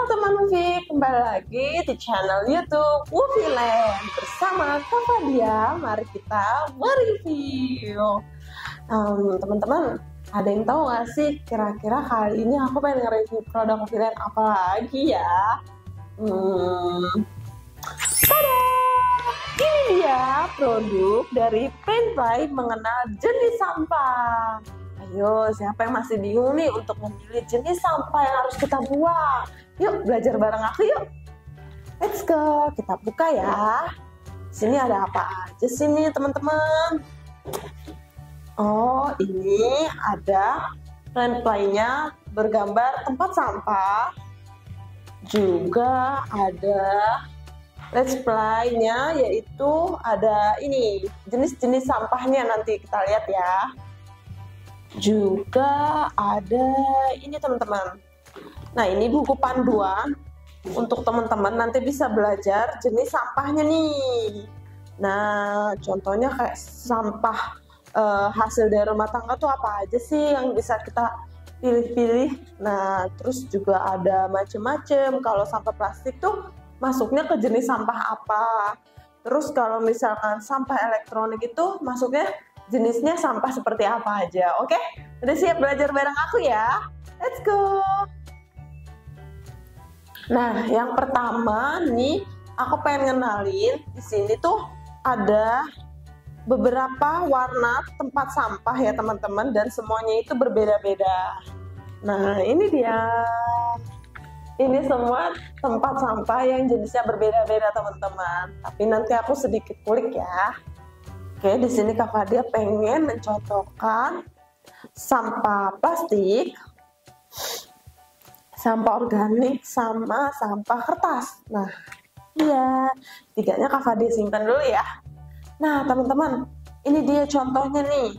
teman Ufi, kembali lagi di channel YouTube Ufiland bersama Kak Fadia. Mari kita mereview. Teman-teman, ada yang tahu nggak sih kira-kira kali ini aku pengen nge-review produk Ufiland apa lagi ya? Tada! Ini dia produk dari Printfly mengenal jenis sampah. Ayo, siapa yang masih bingung nih untuk memilih jenis sampah yang harus kita buang? Yuk, belajar bareng aku yuk. Let's go, kita buka ya. Sini ada apa aja sih nih teman-teman? Oh, ini ada Printfly-nya bergambar tempat sampah. Juga ada Let's Play-nya, yaitu ada ini jenis-jenis sampahnya, nanti kita lihat ya. Juga ada ini teman-teman. Nah, ini buku panduan untuk teman-teman nanti bisa belajar jenis sampahnya nih. Nah, contohnya kayak sampah hasil dari rumah tangga tuh apa aja sih yang bisa kita pilih-pilih. Nah, terus juga ada macem-macem. Kalau sampah plastik tuh masuknya ke jenis sampah apa. Terus kalau misalkan sampah elektronik itu masuknya jenisnya sampah seperti apa aja. Oke? Udah siap belajar bareng aku ya? Let's go! Nah, yang pertama nih aku pengen ngenalin, di sini tuh ada beberapa warna tempat sampah ya teman-teman, dan semuanya itu berbeda-beda. Nah, ini dia. Ini semua tempat sampah yang jenisnya berbeda-beda teman-teman. Tapi nanti aku sedikit kulik ya. Oke, di sini Kak Fadia pengen mencontohkan sampah plastik, sampah organik, sama sampah kertas. Nah, iya, tiganya Kak Fadia simpan dulu ya. Nah, teman-teman, ini dia contohnya nih.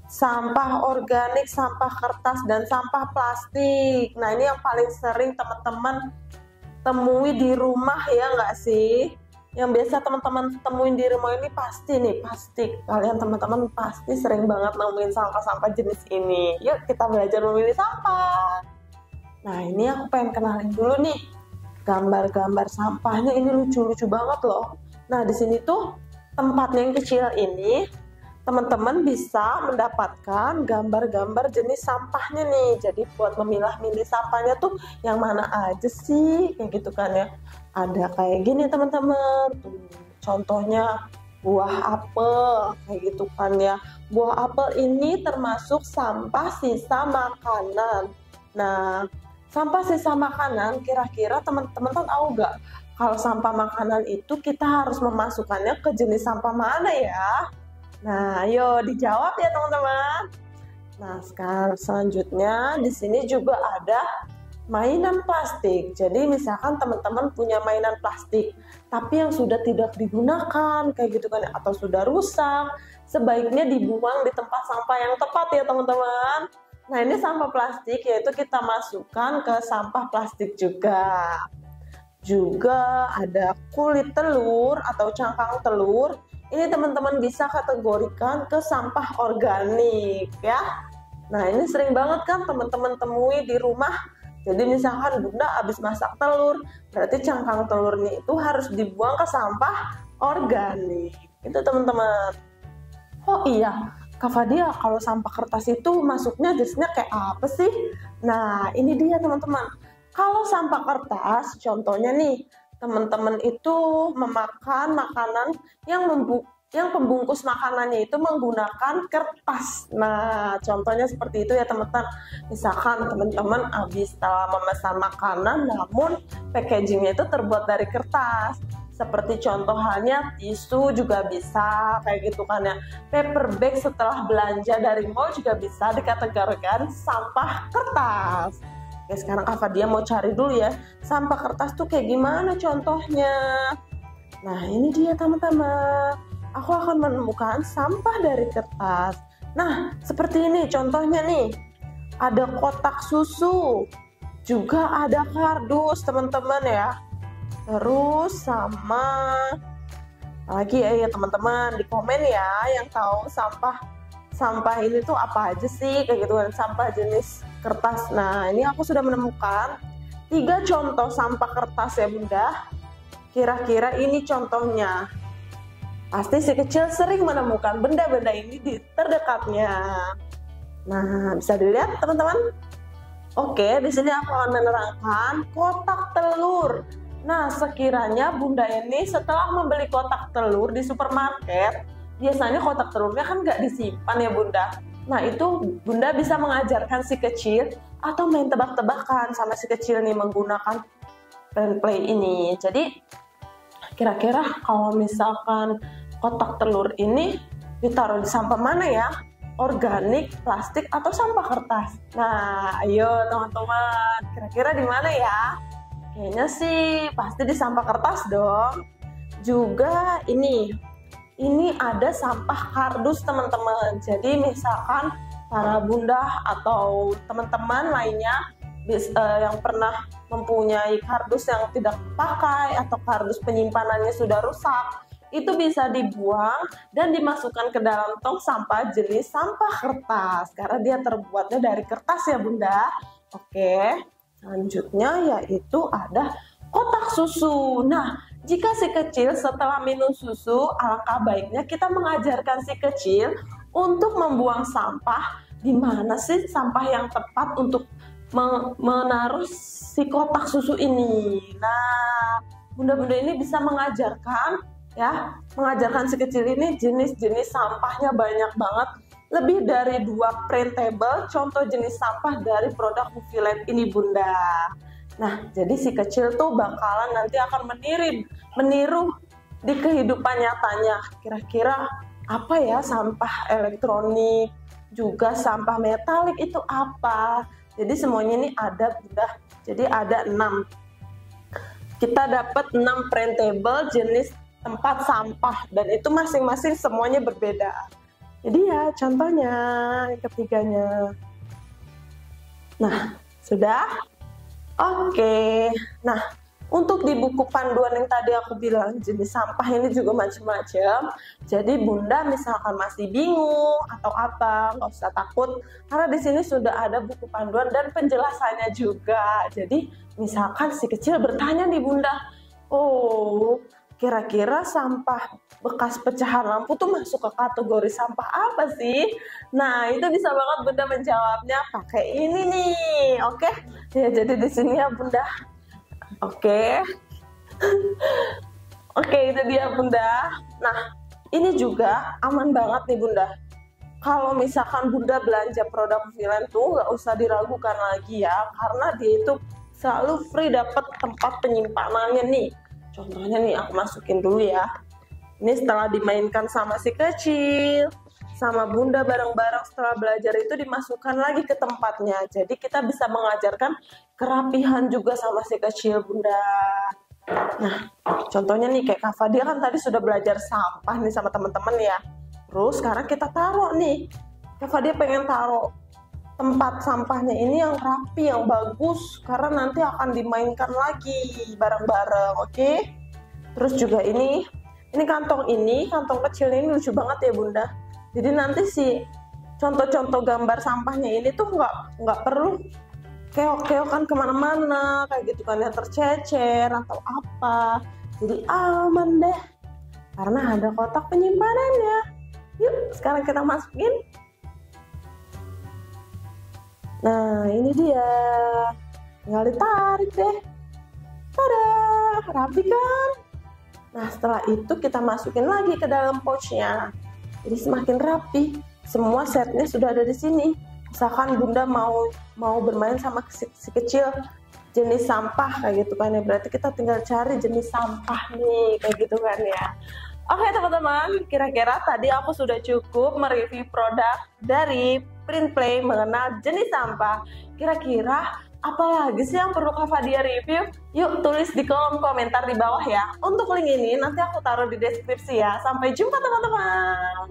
Sampah organik, sampah kertas, dan sampah plastik. Nah, ini yang paling sering teman-teman temui di rumah ya nggak sih? Yang biasa teman-teman temuin di rumah ini pasti nih, pasti kalian teman-teman pasti sering banget nemuin sampah-sampah jenis ini. Yuk kita belajar memilih sampah. Nah, ini aku pengen kenalin dulu nih gambar-gambar sampahnya, ini lucu-lucu banget loh. Nah, di sini tuh tempatnya yang kecil ini teman-teman bisa mendapatkan gambar-gambar jenis sampahnya nih. Jadi buat memilah-milih sampahnya tuh yang mana aja sih, kayak gitu kan ya. Ada kayak gini teman-teman, contohnya buah apel, kayak gitu kan ya. Buah apel ini termasuk sampah sisa makanan. Nah, sampah sisa makanan, kira-kira teman-teman tahu nggak kalau sampah makanan itu kita harus memasukkannya ke jenis sampah mana ya? Nah, ayo dijawab ya teman-teman. Nah, sekarang selanjutnya di sini juga ada mainan plastik. Jadi misalkan teman-teman punya mainan plastik, tapi yang sudah tidak digunakan, kayak gitu kan, atau sudah rusak, sebaiknya dibuang di tempat sampah yang tepat ya teman-teman. Nah, ini sampah plastik, yaitu kita masukkan ke sampah plastik juga. Juga ada kulit telur atau cangkang telur. Ini teman-teman bisa kategorikan ke sampah organik ya. Nah, ini sering banget kan teman-teman temui di rumah. Jadi misalkan bunda habis masak telur, berarti cangkang telurnya itu harus dibuang ke sampah organik. Itu teman-teman. Oh iya, Kak Fadia, kalau sampah kertas itu masuknya jenisnya kayak apa sih? Nah, ini dia teman-teman. Kalau sampah kertas, contohnya nih, teman-teman itu memakan makanan yang pembungkus makanannya itu menggunakan kertas. Nah, contohnya seperti itu ya teman-teman. Misalkan teman-teman habis setelah memesan makanan, namun packagingnya itu terbuat dari kertas. Seperti contoh halnya tisu juga bisa, kayak gitu kan ya. Paper bag setelah belanja dari mall juga bisa dikategorikan sampah kertas. Oke, sekarang Kak Fadia mau cari dulu ya, sampah kertas tuh kayak gimana contohnya. Nah, ini dia teman-teman. Aku akan menemukan sampah dari kertas. Nah, seperti ini contohnya nih. Ada kotak susu. Juga ada kardus teman-teman ya. Terus sama lagi ya teman-teman, di komen ya yang tahu sampah ini tuh apa aja sih, kayak gitu kan, sampah jenis kertas. Nah, ini aku sudah menemukan 3 contoh sampah kertas ya Bunda. Kira-kira ini contohnya. Pasti si kecil sering menemukan benda-benda ini di terdekatnya. Nah, bisa dilihat teman-teman. Oke, di sini aku akan menerangkan kotak telur. Nah, sekiranya Bunda ini setelah membeli kotak telur di supermarket, biasanya kotak telurnya kan nggak disimpan ya Bunda. Nah, itu Bunda bisa mengajarkan si kecil atau main tebak-tebakan sama si kecil nih menggunakan pen play ini. Jadi, kira-kira kalau misalkan kotak telur ini ditaruh di sampah mana ya? Organik, plastik, atau sampah kertas? Nah, ayo teman-teman, kira-kira di mana ya? Kayaknya sih pasti di sampah kertas dong. Juga ini ada sampah kardus teman-teman. Jadi misalkan para bunda atau teman-teman lainnya yang pernah mempunyai kardus yang tidak pakai atau kardus penyimpanannya sudah rusak, itu bisa dibuang dan dimasukkan ke dalam tong sampah jenis sampah kertas karena dia terbuatnya dari kertas ya Bunda. Oke, selanjutnya yaitu ada kotak susu. Nah, jika si kecil setelah minum susu, alangkah baiknya kita mengajarkan si kecil untuk membuang sampah. Di mana sih sampah yang tepat untuk menaruh si kotak susu ini? Nah, bunda-bunda ini bisa mengajarkan si kecil ini jenis-jenis sampahnya banyak banget. Lebih dari 2 printable contoh jenis sampah dari produk Moviland ini Bunda. Nah, jadi si kecil tuh bakalan nanti akan meniru di kehidupan nyatanya. Kira-kira apa ya sampah elektronik, juga sampah metalik itu apa? Jadi semuanya ini ada Bunda. Jadi ada 6. Kita dapat 6 printable jenis tempat sampah dan itu masing-masing semuanya berbeda. Jadi ya contohnya yang ketiganya. Nah, sudah? Oke, nah untuk di buku panduan yang tadi aku bilang jenis sampah ini juga macam-macam. Jadi Bunda misalkan masih bingung atau apa, nggak usah takut karena di sini sudah ada buku panduan dan penjelasannya juga. Jadi misalkan si kecil bertanya nih Bunda, oh kira-kira sampah bekas pecahan lampu tuh masuk ke kategori sampah apa sih? Nah, itu bisa banget Bunda menjawabnya pakai ini nih. Oke? Ya, jadi di sini ya Bunda. Oke. Oke, itu dia Bunda. Nah, ini juga aman banget nih Bunda. Kalau misalkan Bunda belanja produk Moviland tuh nggak usah diragukan lagi ya, karena dia itu selalu free dapat tempat penyimpanannya nih. Contohnya nih aku masukin dulu ya. Ini setelah dimainkan sama si kecil, sama Bunda bareng-bareng setelah belajar itu dimasukkan lagi ke tempatnya. Jadi kita bisa mengajarkan kerapihan juga sama si kecil Bunda. Nah, contohnya nih kayak Kak Fadia kan tadi sudah belajar sampah nih sama teman-teman ya. Terus sekarang kita taruh nih. Kak Fadia pengen taruh tempat sampahnya ini yang rapi, yang bagus karena nanti akan dimainkan lagi bareng-bareng, oke? Terus juga ini kantong kecil ini lucu banget ya Bunda. Jadi nanti si contoh-contoh gambar sampahnya ini tuh nggak perlu keok-keokan kemana-mana kayak gitu kan yang tercecer atau apa. Jadi aman deh karena ada kotak penyimpanannya. Yuk sekarang kita masukin. Nah ini dia, tinggal ditarik deh. Tada, rapi kan? Nah setelah itu kita masukin lagi ke dalam pouchnya. Jadi semakin rapi. Semua setnya sudah ada di sini. Misalkan Bunda mau bermain sama si kecil jenis sampah kayak gitu kan ya. Berarti kita tinggal cari jenis sampah nih kayak gitu kan ya. Oke teman-teman, kira-kira tadi aku sudah cukup mereview produk dari Print Play mengenal jenis sampah. Kira-kira apa lagi sih yang perlu Kak Fadia review? Yuk tulis di kolom komentar di bawah ya. Untuk link ini nanti aku taruh di deskripsi ya. Sampai jumpa teman-teman.